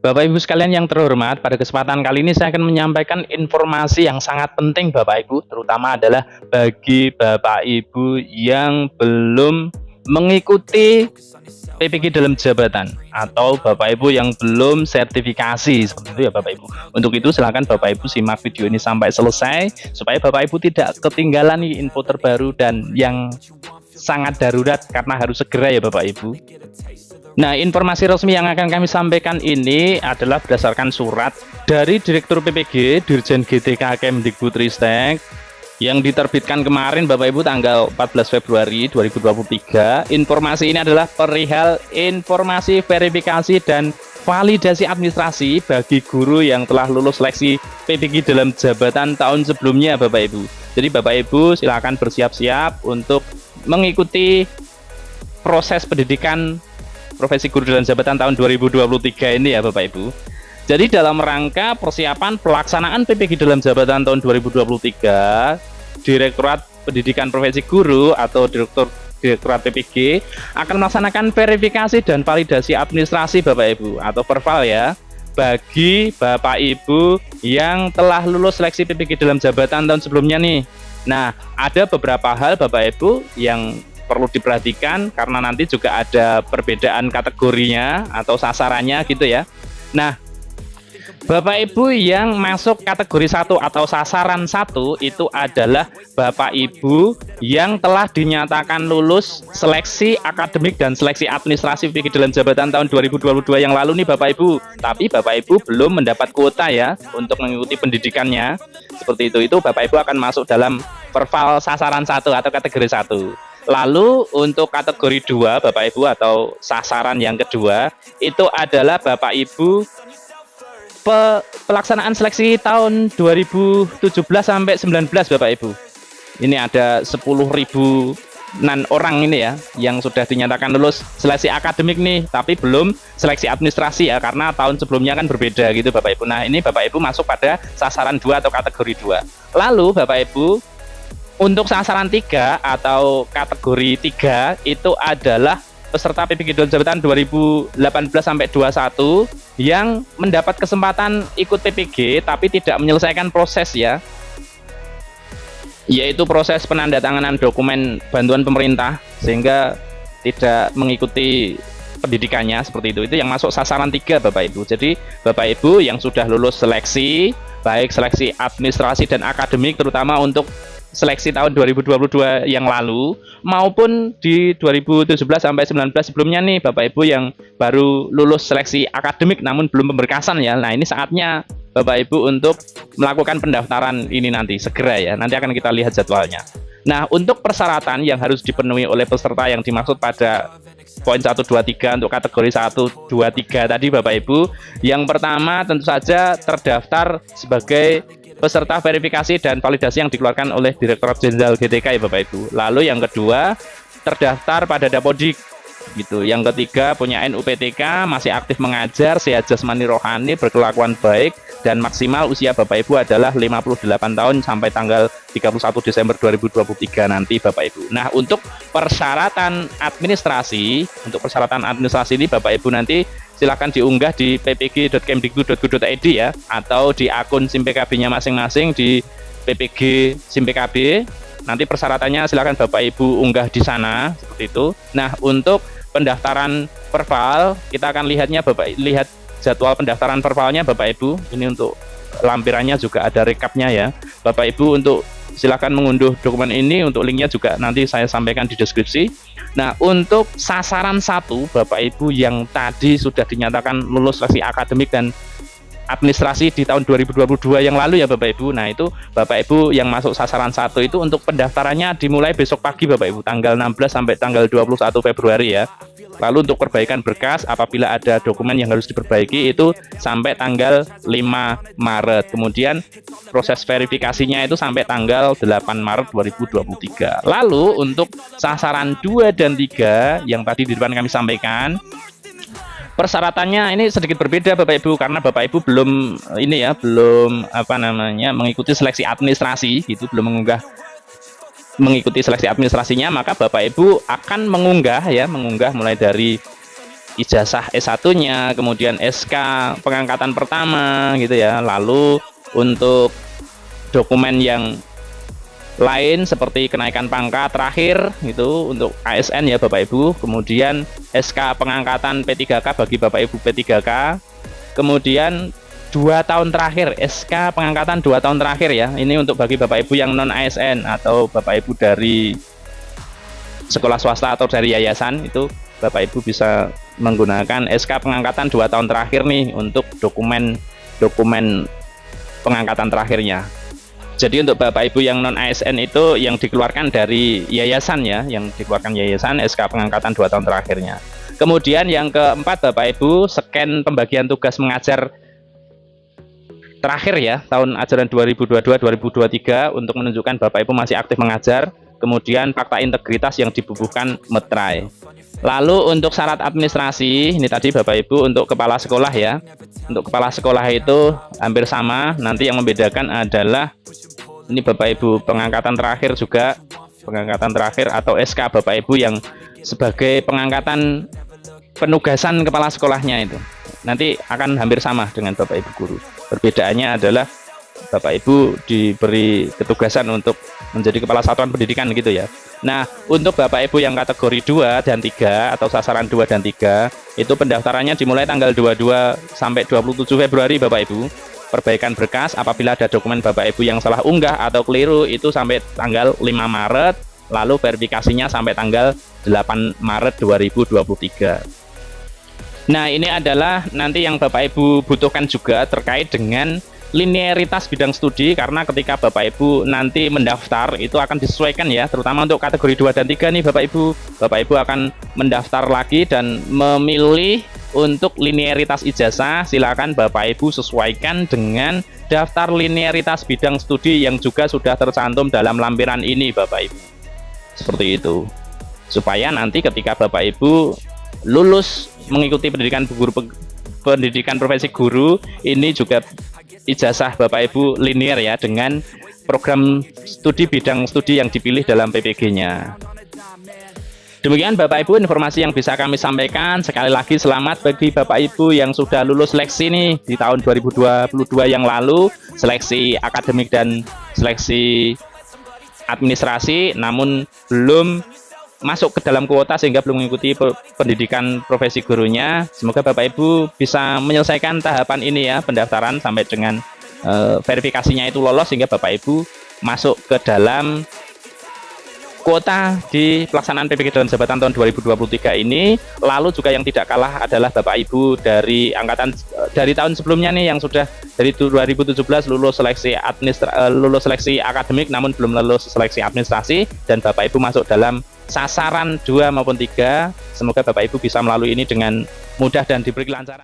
Bapak Ibu sekalian yang terhormat, pada kesempatan kali ini saya akan menyampaikan informasi yang sangat penting Bapak Ibu, terutama adalah bagi Bapak Ibu yang belum mengikuti PPG dalam jabatan atau Bapak Ibu yang belum sertifikasi, seperti itu ya Bapak Ibu. Untuk itu silakan Bapak Ibu simak video ini sampai selesai supaya Bapak Ibu tidak ketinggalan nih info terbaru dan yang sangat darurat karena harus segera ya Bapak Ibu. Nah, informasi resmi yang akan kami sampaikan ini adalah berdasarkan surat dari Direktur PPG Dirjen GTK Kemdikbudristek yang diterbitkan kemarin Bapak Ibu tanggal 14 Februari 2023. Informasi ini adalah perihal informasi verifikasi dan validasi administrasi bagi guru yang telah lulus seleksi PPG dalam jabatan tahun sebelumnya Bapak Ibu. Jadi Bapak Ibu silakan bersiap-siap untuk mengikuti proses pendidikan profesi guru dalam jabatan tahun 2023 ini ya Bapak Ibu. Jadi dalam rangka persiapan pelaksanaan PPG dalam jabatan tahun 2023, Direktorat Pendidikan Profesi Guru atau Direktorat PPG akan melaksanakan verifikasi dan validasi administrasi Bapak Ibu atau perval ya bagi Bapak Ibu yang telah lulus seleksi PPG dalam jabatan tahun sebelumnya nih. Nah, ada beberapa hal Bapak Ibu yang perlu diperhatikan karena nanti juga ada perbedaan kategorinya atau sasarannya gitu ya. Nah, Bapak Ibu yang masuk kategori 1 atau sasaran 1 itu adalah Bapak Ibu yang telah dinyatakan lulus seleksi akademik dan seleksi administrasi PPG dalam jabatan tahun 2022 yang lalu nih Bapak Ibu. Tapi Bapak Ibu belum mendapat kuota ya untuk mengikuti pendidikannya. Seperti itu Bapak Ibu akan masuk dalam perval sasaran 1 atau kategori 1. Lalu untuk kategori 2 Bapak Ibu atau sasaran yang kedua itu adalah Bapak Ibu pelaksanaan seleksi tahun 2017 sampai 19 Bapak Ibu. Ini ada 10.000-an orang ini ya yang sudah dinyatakan lulus seleksi akademik nih, tapi belum seleksi administrasi ya karena tahun sebelumnya kan berbeda gitu Bapak Ibu. Nah, ini Bapak Ibu masuk pada sasaran 2 atau kategori 2. Lalu Bapak Ibu untuk sasaran 3 atau kategori 3 itu adalah peserta PPG dalam jabatan 2018 sampai 21 yang mendapat kesempatan ikut PPG tapi tidak menyelesaikan proses ya, yaitu proses penandatanganan dokumen bantuan pemerintah sehingga tidak mengikuti pendidikannya seperti itu yang masuk sasaran 3 Bapak Ibu. Jadi Bapak Ibu yang sudah lulus seleksi baik seleksi administrasi dan akademik terutama untuk seleksi tahun 2022 yang lalu maupun di 2017 sampai 19 sebelumnya nih Bapak Ibu yang baru lulus seleksi akademik namun belum pemberkasan ya. Nah, ini saatnya Bapak Ibu untuk melakukan pendaftaran ini nanti segera ya. Nanti akan kita lihat jadwalnya. Nah, untuk persyaratan yang harus dipenuhi oleh peserta yang dimaksud pada poin 1, 2, 3 untuk kategori 1, 2, 3 tadi Bapak Ibu. Yang pertama tentu saja terdaftar sebagai peserta verifikasi dan validasi yang dikeluarkan oleh Direktorat Jenderal GTK ya Bapak Ibu. Lalu yang kedua terdaftar pada Dapodik gitu. Yang ketiga punya NUPTK, masih aktif mengajar, sehat jasmani rohani, berkelakuan baik dan maksimal usia Bapak Ibu adalah 58 tahun sampai tanggal 31 Desember 2023 nanti Bapak Ibu. Nah, untuk persyaratan administrasi ini Bapak Ibu nanti silakan diunggah di ppg.kemdikbud.go.id ya atau di akun SIM PKB-nya masing-masing di PPG SIM PKB. Nanti persyaratannya silakan Bapak Ibu unggah di sana seperti itu. Nah, untuk pendaftaran perval kita akan lihat jadwal pendaftaran pervalnya Bapak Ibu. Ini untuk lampirannya juga ada rekapnya ya. Bapak Ibu untuk silakan mengunduh dokumen ini, untuk linknya juga nanti saya sampaikan di deskripsi. Nah, untuk sasaran 1 Bapak Ibu yang tadi sudah dinyatakan lulus seleksi akademik dan administrasi di tahun 2022 yang lalu ya Bapak Ibu. Nah, itu Bapak Ibu yang masuk sasaran 1 itu untuk pendaftarannya dimulai besok pagi Bapak Ibu, tanggal 16 sampai tanggal 21 Februari ya. Lalu untuk perbaikan berkas apabila ada dokumen yang harus diperbaiki itu sampai tanggal 5 Maret. Kemudian proses verifikasinya itu sampai tanggal 8 Maret 2023. Lalu untuk sasaran 2 dan 3 yang tadi di depan kami sampaikan, persyaratannya ini sedikit berbeda Bapak Ibu karena Bapak Ibu belum mengikuti seleksi administrasi gitu, belum mengikuti seleksi administrasinya, maka Bapak Ibu akan mengunggah mulai dari ijazah S1-nya, kemudian SK pengangkatan pertama gitu ya. Lalu untuk dokumen yang lain seperti kenaikan pangkat terakhir itu untuk ASN ya Bapak Ibu, kemudian SK pengangkatan P3K bagi Bapak Ibu P3K, kemudian 2 tahun terakhir SK pengangkatan 2 tahun terakhir ya, ini untuk bagi Bapak Ibu yang non ASN atau Bapak Ibu dari sekolah swasta atau dari yayasan, itu Bapak Ibu bisa menggunakan SK pengangkatan 2 tahun terakhir nih untuk dokumen pengangkatan terakhirnya. Jadi untuk Bapak Ibu yang non ASN itu yang dikeluarkan dari yayasan ya, yang dikeluarkan yayasan SK pengangkatan 2 tahun terakhirnya. Kemudian yang keempat Bapak Ibu, scan pembagian tugas mengajar terakhir ya, tahun ajaran 2022-2023 untuk menunjukkan Bapak Ibu masih aktif mengajar. Kemudian fakta integritas yang dibubuhkan Metrai. Lalu untuk syarat administrasi, ini tadi Bapak Ibu untuk kepala sekolah ya. Untuk kepala sekolah itu hampir sama, nanti yang membedakan adalah ini Bapak Ibu pengangkatan terakhir juga, pengangkatan terakhir atau SK Bapak Ibu yang sebagai pengangkatan penugasan kepala sekolahnya itu nanti akan hampir sama dengan Bapak Ibu guru. Perbedaannya adalah Bapak Ibu diberi ketugasan untuk menjadi kepala satuan pendidikan gitu ya. Nah, untuk Bapak Ibu yang kategori 2 dan 3 atau sasaran 2 dan 3 itu pendaftarannya dimulai tanggal 22 sampai 27 Februari Bapak Ibu. Perbaikan berkas apabila ada dokumen Bapak Ibu yang salah unggah atau keliru itu sampai tanggal 5 Maret, lalu verifikasinya sampai tanggal 8 Maret 2023. Nah, ini adalah nanti yang Bapak Ibu butuhkan juga terkait dengan linearitas bidang studi, karena ketika Bapak Ibu nanti mendaftar itu akan disesuaikan ya, terutama untuk kategori 2 dan 3 nih Bapak Ibu. Bapak Ibu akan mendaftar lagi dan memilih untuk linearitas ijazah, silakan Bapak Ibu sesuaikan dengan daftar linearitas bidang studi yang juga sudah tercantum dalam lampiran ini Bapak Ibu. Seperti itu. Supaya nanti ketika Bapak Ibu lulus mengikuti pendidikan profesi guru, ini juga ijazah Bapak Ibu linear ya dengan program studi bidang studi yang dipilih dalam PPG-nya. Demikian Bapak Ibu informasi yang bisa kami sampaikan. Sekali lagi selamat bagi Bapak Ibu yang sudah lulus seleksi nih di tahun 2022 yang lalu, seleksi akademik dan seleksi administrasi, namun belum masuk ke dalam kuota sehingga belum mengikuti pendidikan profesi gurunya. Semoga Bapak Ibu bisa menyelesaikan tahapan ini ya, pendaftaran sampai dengan verifikasinya itu lolos sehingga Bapak Ibu masuk ke dalam kuota di pelaksanaan PPG dalam jabatan tahun 2023 ini. Lalu juga yang tidak kalah adalah Bapak Ibu dari angkatan dari tahun sebelumnya nih yang sudah dari 2017 lulus seleksi akademik namun belum lulus seleksi administrasi, dan Bapak Ibu masuk dalam sasaran 2 maupun 3. Semoga Bapak Ibu bisa melalui ini dengan mudah dan diberi kelancaran.